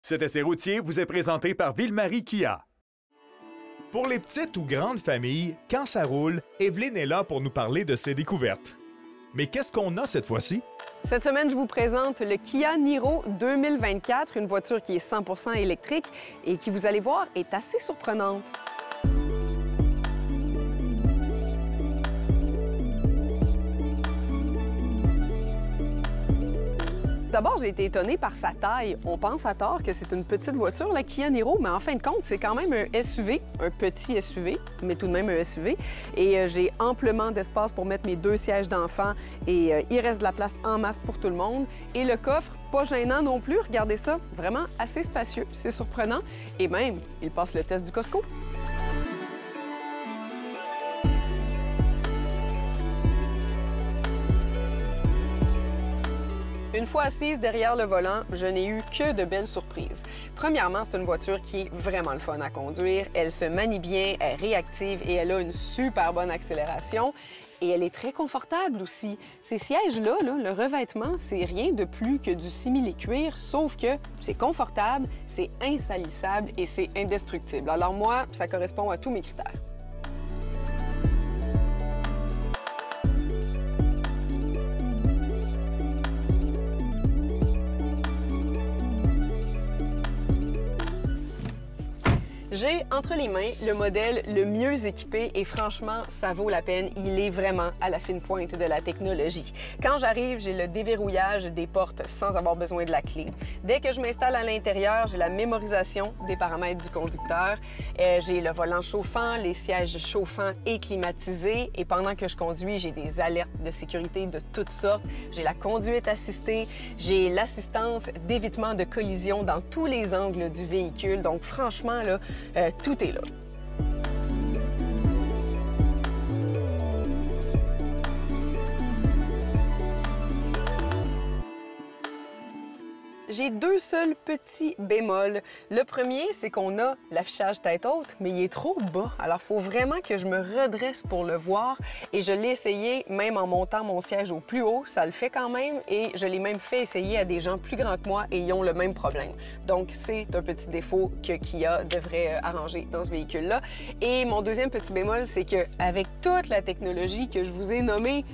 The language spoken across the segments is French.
Cet essai routier vous est présenté par Ville-Marie Kia. Pour les petites ou grandes familles, quand ça roule, Evelyne est là pour nous parler de ses découvertes. Mais qu'est-ce qu'on a cette fois-ci? Cette semaine, je vous présente le Kia Niro 2024, une voiture qui est 100% électrique et qui, vous allez voir, est assez surprenante. D'abord, j'ai été étonnée par sa taille. On pense à tort que c'est une petite voiture, la Kia Niro, mais en fin de compte, c'est quand même un SUV, un petit SUV, mais tout de même un SUV. Et j'ai amplement d'espace pour mettre mes 2 sièges d'enfant et il reste de la place en masse pour tout le monde. Et le coffre, pas gênant non plus, regardez ça, vraiment assez spacieux, c'est surprenant. Et même, il passe le test du Costco. Une fois assise derrière le volant, je n'ai eu que de belles surprises. Premièrement, c'est une voiture qui est vraiment le fun à conduire. Elle se manie bien, elle est réactive et elle a une super bonne accélération. Et elle est très confortable aussi. Ces sièges-là, le revêtement, c'est rien de plus que du simili-cuir, sauf que c'est confortable, c'est insalissable et c'est indestructible. Alors moi, ça correspond à tous mes critères. J'ai entre les mains le modèle le mieux équipé et franchement, ça vaut la peine. Il est vraiment à la fine pointe de la technologie. Quand j'arrive, j'ai le déverrouillage des portes sans avoir besoin de la clé. Dès que je m'installe à l'intérieur, j'ai la mémorisation des paramètres du conducteur. J'ai le volant chauffant, les sièges chauffants et climatisés. Et pendant que je conduis, j'ai des alertes de sécurité de toutes sortes. J'ai la conduite assistée, j'ai l'assistance d'évitement de collision dans tous les angles du véhicule. Donc franchement, là, tout est là. J'ai 2 seuls petits bémols. Le premier, c'est qu'on a l'affichage tête haute, mais il est trop bas. Alors, il faut vraiment que je me redresse pour le voir. Et je l'ai essayé même en montant mon siège au plus haut. Ça le fait quand même. Et je l'ai même fait essayer à des gens plus grands que moi et ils ont le même problème. Donc, c'est un petit défaut que Kia devrait arranger dans ce véhicule-là. Et mon deuxième petit bémol, c'est qu'avec toute la technologie que je vous ai nommée,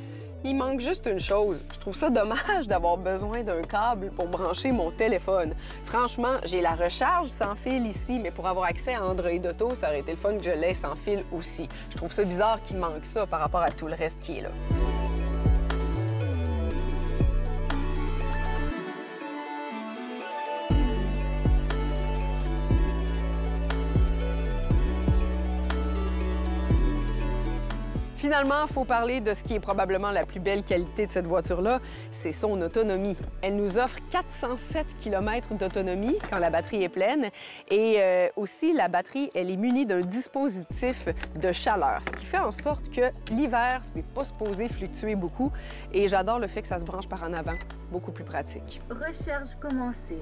il manque juste une chose. Je trouve ça dommage d'avoir besoin d'un câble pour brancher mon téléphone. Franchement, j'ai la recharge sans fil ici, mais pour avoir accès à Android Auto, ça aurait été le fun que je l'ai sans fil aussi. Je trouve ça bizarre qu'il manque ça par rapport à tout le reste qui est là. Finalement, il faut parler de ce qui est probablement la plus belle qualité de cette voiture-là, c'est son autonomie. Elle nous offre 407 km d'autonomie quand la batterie est pleine et aussi la batterie, elle est munie d'un dispositif de chaleur, ce qui fait en sorte que l'hiver, c'est pas supposé fluctuer beaucoup et j'adore le fait que ça se branche par en avant, beaucoup plus pratique. Recherche commencée.